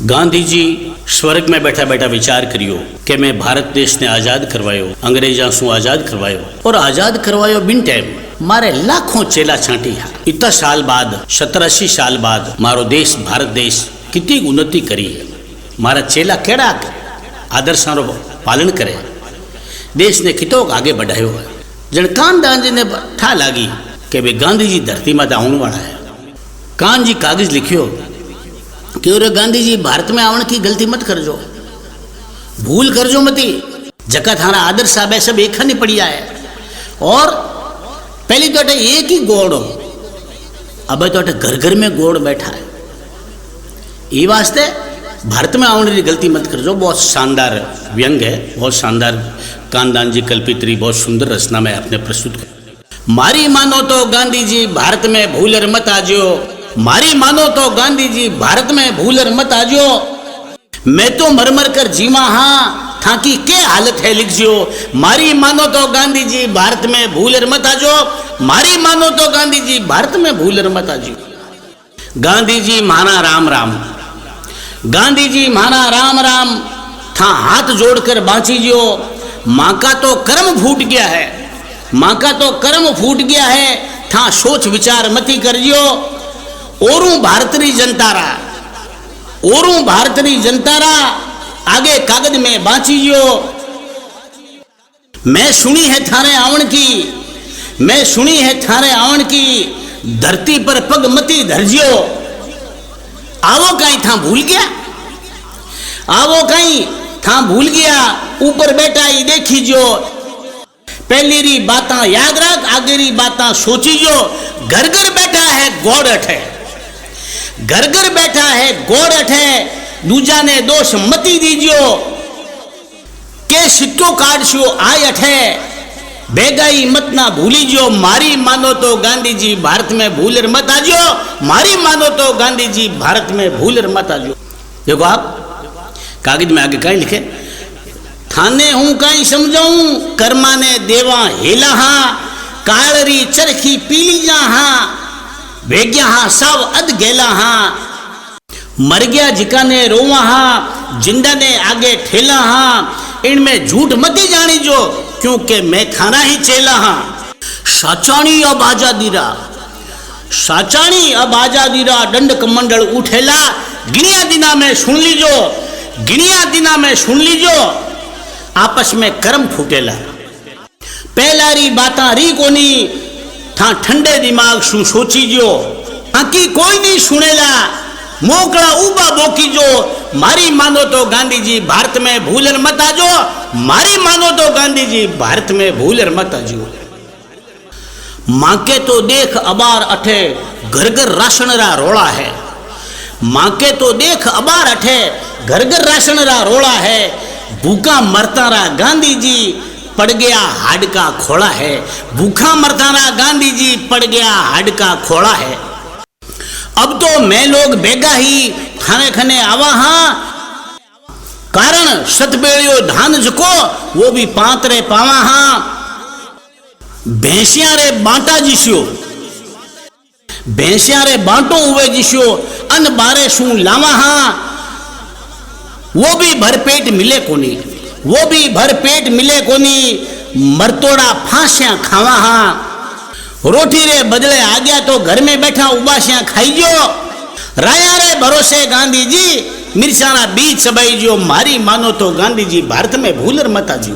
गांधी जी स्वर्ग में बैठा बैठा विचार करियो कि मैं भारत देश ने आजाद करवायो, अंग्रेजा सु आजाद करवायो और आजाद करवायो बिन टाइम मारे लाखों चेला छांटी है। इतना साल बाद 70-80 साल बाद मारो देश भारत देश कितनी उन्नति करी है। मारा चेला केड़ा आदर्शों पालन करे, देश ने कितो आगे बढ़ायो है। जन कानदान जी ने ठा लागी कि भाई गांधी जी धरती माता आने वाला है। कान जी कागज लिखियो कि और गांधी जी भारत में आवन की गलती मत करजो, भूल करजो मती। जका थारा आदर्श साहब है सब एक नहीं पड़िया है। और पहली तो एक ही गोड़ हो, अब तो घर घर में गोड़ बैठा है। ये वास्ते भारत में आने की गलती मत करजो। बहुत शानदार व्यंग है, बहुत शानदार कानदान जी कल्पित रही, बहुत सुंदर रचना में आपने प्रस्तुत कर। मारी मानो तो गांधी जी भारत में भूलर मत आजो, मारी मानो तो गांधी जी भारत में भूलर मत आजो। मैं तो मर मर कर जीवा हाँ, थाकी के हालत है लिखजो। मारी मानो तो गांधी जी भारत में भूलर मत आजो, मारी मानो तो गांधी जी भारत में भूलर मत आजो। गांधी जी माना राम राम, गांधी जी माना राम राम, था हाथ जोड़कर बांची जो। माँ का तो कर्म फूट गया है, माँ का तो कर्म फूट गया है, था सोच विचार मती करजियो। ओरू भारतरी जनतारा, ओरू भारतरी जनतारा, आगे कागज में बांचीजो। मैं सुनी है थारे आवन की, मैं सुनी है थारे आवन की, धरती पर पग मती धरजियो। आवो कहीं था भूल गया, आवो कहीं था भूल गया, ऊपर बैठा ही देखीजो। पहली री बातां याद रख, आगे री बातां सोचीजो। घर घर बैठा है गौड़ अठे, घर घर बैठा है गौड़ अठे, दूजा ने दोष मती दीजियो। के सिक्को काटशो आय अठे, बेगाई मत ना भूलीजो। मारी मानो तो गांधी जी भारत में भूलर मत आजो, मारी मानो तो गांधी जी भारत में भूलर मत आजो। देखो आप कागज में आगे कहीं लिखे, थाने हूं कहीं समझाऊं, कर्मा ने देवा हेला हाँ, कालरी चरखी पीली जा हाँ, भेग्या हाँ सब अध गेला हाँ। मर गया जिका ने रोवा हाँ, जिंदा ने आगे ठेला हाँ। इनमें झूठ मती जानी जो, क्योंकि मैं थाना ही चेला हाँ। साचाणी अब आजादीरा, साचाणी अब आजादीरा, दंड कमंडल उठेला। गिनिया दिना में सुन लीजो, गिनिया दिना में सुन लीजो, आपस में कर्म फूटेला। पहला री बाता री कोनी, था ठंडे दिमाग सु सोचीजो। आकी कोई नहीं सुनेला, मोकड़ा उबा बोकीजो। मारी मानो तो गांधी जी भारत में भूलर मत आजो, मारी मानो तो गांधी जी भारत में भूलर मत आजो। माँ के तो देख अबार अठे, घर घर राशन रा रोड़ा है। माँ के तो देख अबार अठे, घर घर राशन रा रोड़ा है। भूखा मरता रहा गांधी जी, पड़ गया हाड का खोड़ा है। भूखा मरता रहा गांधी जी, पड़ गया हाड का खोड़ा है। अब तो मैं लोग बेगा ही खाने खाने आवा हाँ, कारण सतबेड़ियो धान जको, वो भी पांतरे पावा हाँ। भैंसिया रे बांटा जिस्यो, भैंसिया रे बांटो हुए जिस्यो, अन बारे सू लावा हाँ। वो भी भरपेट मिले कोनी, वो भी भरपेट मिले कोनी, मरतोड़ा फांसियां खावा हाँ। रोटी रे बदले आ गया तो घर में बैठा उबासियां खाईजो। राया रे भरोसे गांधी जी, मिर्चाना बीज चबाईजो। मारी मानो तो गांधी जी भारत में भूलर मत आजो।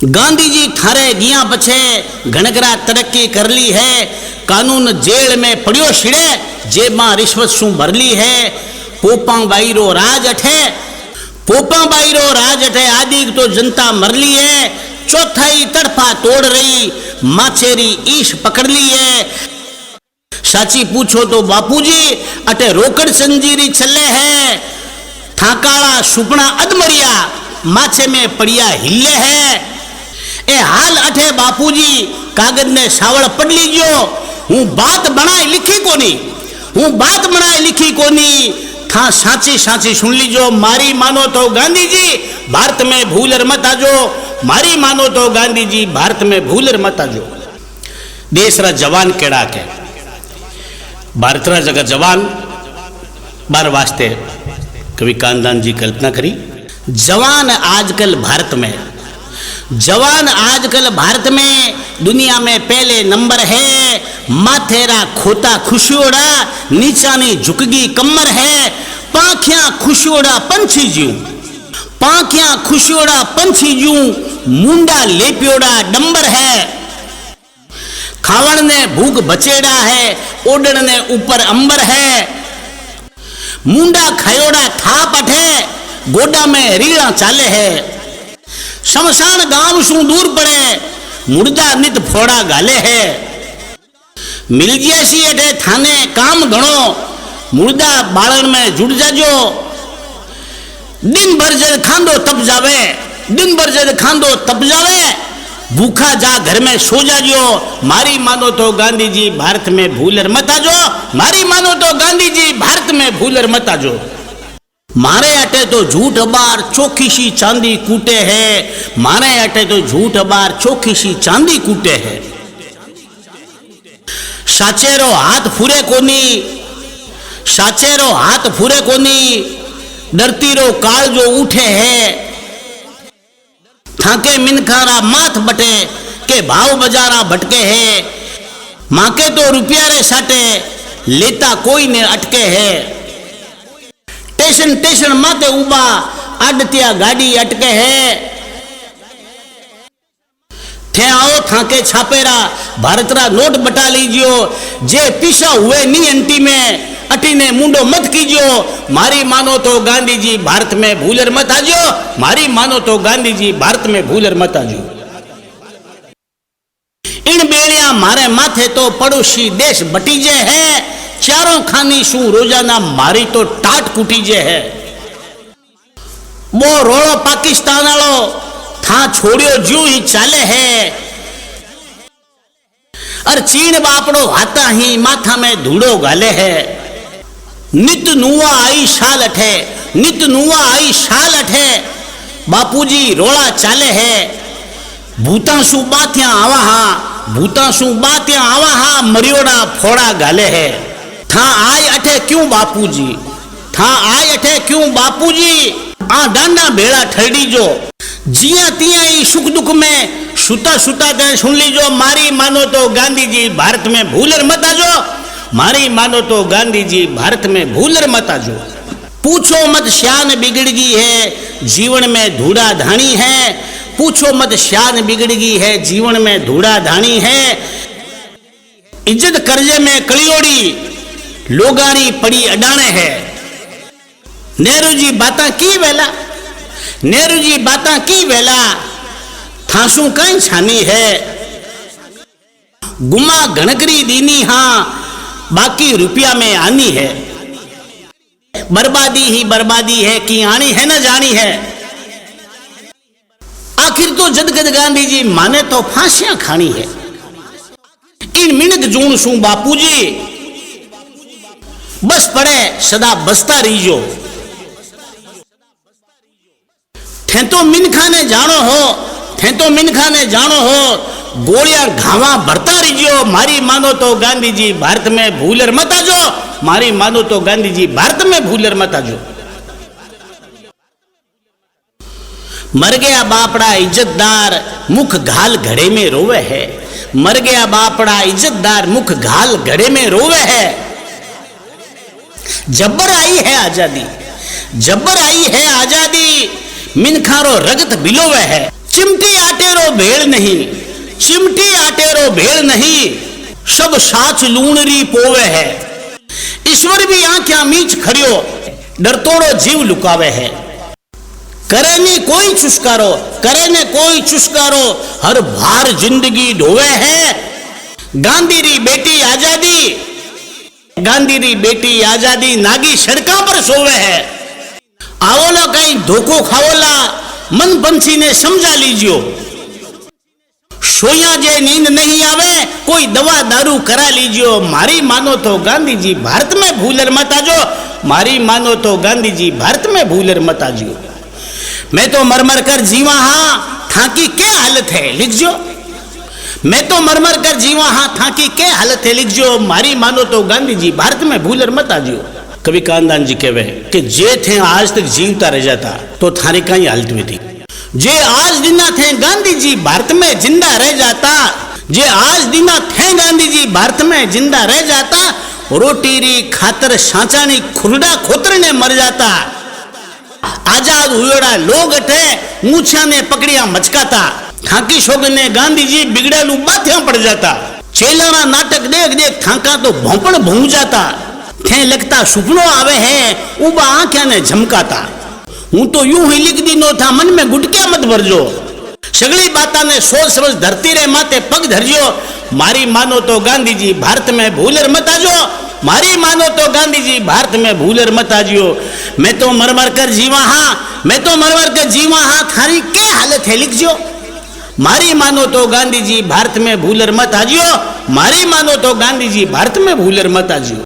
गांधी जी थारे गिया पछे घणकरा तरक्की कर ली है। कानून जेल में पड़ियो छिड़े, जेब में रिश्वत सु भरली है। पोपा बाईरो राज अठे, पोपा बाईरो राज अठे, आदि तो जनता मरली है। चौथाई तड़फा तोड़ रही, माछेरी ईश पकड़ ली है। साची पूछो तो बापूजी अटे रोकड़ संजीरी चले है। थाकाला सुपना अदमरिया, माछे में पड़िया हिले है। ए हाल अठे बापूजी, कागज ने सावड़ पढ़ लीजियो। हूँ बात बनाई लिखी कोनी, हूँ बात बनाई लिखी कोनी, था साची साची सुन लीजो। मारी मानो तो गांधी जी भारत में भूलर मत आजो, मारी मानो तो गांधी जी भारत में भूलर मत आजो। देश रा जवान केड़ा के, भारत रा जगह जवान बार वास्ते कवि कानदान जी कल्पना करी, जवान आजकल भारत में, जवान आजकल भारत में दुनिया में पहले नंबर है। माथेरा खोता खुशियोड़ा, नीचानी झुकगी कमर है। पाखियां खुशियोड़ा पंछी ज्यूं, पाखियां खुशियोड़ा पंछी ज्यूं, मुंडा लेपियोड़ा डंबर है। खावण ने भूख बचेड़ा है, ओडण ने ऊपर अंबर है। मुंडा खयोड़ा थाप अठे, गोडा में रीड़ा चाले है। शमशान गांव शू दूर पड़े, मुर्दा नित फोड़ा गाले है। मिल गया सी अठे थाने काम घणो, मुर्दा बालन में जुड़ जाजो। दिन भर जद खांदो तब जावे, दिन भर जद खांदो तब जावे। भूखा जा घर में सो जाजो। मारी मानो तो गांधी जी भारत में भूलर मत आजो, मारी मानो तो गांधी जी भारत में भूलर मत आजो। मारे अटे तो झूठ अबार चोखी सी चांदी कूटे है, मारे अटे तो झूठ अबार चोखी सी चांदी कूटे है। साचेरो हाथ फूरे कोनी, साचेरो हाथ फूरे कोनी, डरतीरो काल जो उठे है। थाके मिनखारा माथ बटे, के भाव बजारा भटके है। माके तो रुपया रे साटे, लेता कोई ने अटके है। टेशन टेशन माते उबा, आडतिया गाड़ी अटके है। थे आओ थाके छापेरा, भारतरा नोट बटा लीजियो। जे पीछा हुए नी अंटी में, अटी ने मुंडो मत कीजियो। मारी मानो तो गांधी जी भारत में भूलर मत आजो, मारी मानो तो गांधी जी भारत में भूलर मत आजो। इन बेड़िया मारे माथे तो पड़ोसी देश बटीजे है। चारों खानी शू रोजाना मारी तो टाट कुटीजे है। वो रोड़ो पाकिस्तान आलो था छोड़ियो ज्यों ही चाले है। और चीन बापड़ो हाथा ही माथा में धूड़ो गाले है। नित नुआ आई शाल अठे, नित नुआ आई शाल अठे। बापूजी रोड़ा चाले है। भूतासु बात्या आवा हा, भूतासु बात्या आवा हा, मरियोड़ा फोड़ा गाले है। था आय अठे क्यों बापूजी, था आय अठे क्यों बापूजी। आ डांडा भेड़ा ठरडी जो, जिया तिया ही सुख दुख में सुता सुता ते सुन लीजो। मारी मानो तो गांधी जी भारत में भूलर मत आजो, मारी मानो तो गांधी जी भारत में भूलर मत आजो। पूछो मत शान बिगड़ गई है, जीवन में धूड़ा धानी है। पूछो मत शान बिगड़ गई है, जीवन में धूड़ा धानी है। इज्जत कर्जे में कलियोड़ी, लोगारी पड़ी अडाणे है। नेहरू जी बाता की वेला, नेहरू जी बाता की वेला, थासू कई छानी है। गुमा घणकरी दीनी हाँ, बाकी रुपया में आनी है। बर्बादी ही बर्बादी है, कि आनी है न जानी है। आखिर तो जदगद गांधी जी माने तो फांसियां खानी है। इन मिनट जून सू बापूजी बस पड़े सदा बसता रहीजो। थे तो मिनखा ने जानो हो, थे तो मिनखा ने जानो हो। गोलियां घावा भरता रहीजो। मारी मानो तो गांधी जी भारत में भूलर मत आजो, मारी मानो तो गांधी जी भारत में भूलर मत आजो। मर गया बापड़ा इज्जतदार, मुख घाल घड़े में रोवे है। मर गया बापड़ा इज्जतदार, मुख घाल घड़े में रोवे है। जब्बर आई है आजादी, जब्बर आई है आजादी, मिनखारो रगत बिलोवे है। चिमटी आटेरो भेड़ नहीं, चिमटी आटेरो भेड़ नहीं, सब साच लूणरी पोवे है। ईश्वर भी आंखें मीच खड़ियो, डरतोड़ो जीव लुकावे है। करे ने कोई चुस्कारो, करे ने कोई चुस्कारो, हर भार जिंदगी ढोवे है। गांधी री बेटी आजादी, गांधी री बेटी आजादी, नागी सड़का पर सोवे है। आवोला कहीं धोखो खावोला, मन पंछी ने समझा लीजियो। सोया जे नींद नहीं आवे, कोई दवा दारू करा लीजियो। मारी मानो तो गांधी जी भारत में भूलर मत आजो, मारी मानो तो गांधी जी भारत में भूलर मत आजो। मैं तो मरमर कर जीवा हाँ, थाकी क्या हालत है लिखजो। मैं तो मरमर कर जीवा हाँ, थाकी क्या हालत है लिखजो। मारी मानो तो गांधी जी भारत में भूलर मत आजो। कवि कानदान जी कहवे कि जे थे आज तक जीवता रह जाता तो थारी कहीं हालत में थी। जे आज दिना थे गांधी जी भारत में जिंदा रह जाता, जे आज दिना थे गांधी जी भारत में जिंदा रह जाता, रोटी री खातर सांचानी खुरडा खोतर ने मर जाता। आजाद हुएड़ा लोग अठे मूछा ने पकड़िया मचकाता, थाकी शोग ने गांधी जी बिगड़ेलू बाथिया पड़ जाता। चेलाना नाटक देख देख थाका तो भोंपड़ भूंग जाता। थे लगता सुपनो आवे है उबा आंख्या ने झमकाता। हूं तो यूं ही लिख दी नो था मन में गुटकिया मत भरजो, सगली बाता ने सोच समझ धरती रे माते पग धरजो। मारी मानो तो गांधी जी भारत में भूलर मत आजो, मारी मानो तो गांधी जी भारत में भूलर मत आजियो। मैं तो मर मर कर जीवा हाँ, मैं तो मर मर कर जीवा हाँ, थारी के हालत है लिखजो। मारी मानो तो गांधी जी भारत में भूलर मत आजियो, मारी मानो तो गांधी जी भारत में भूलर मत आजियो।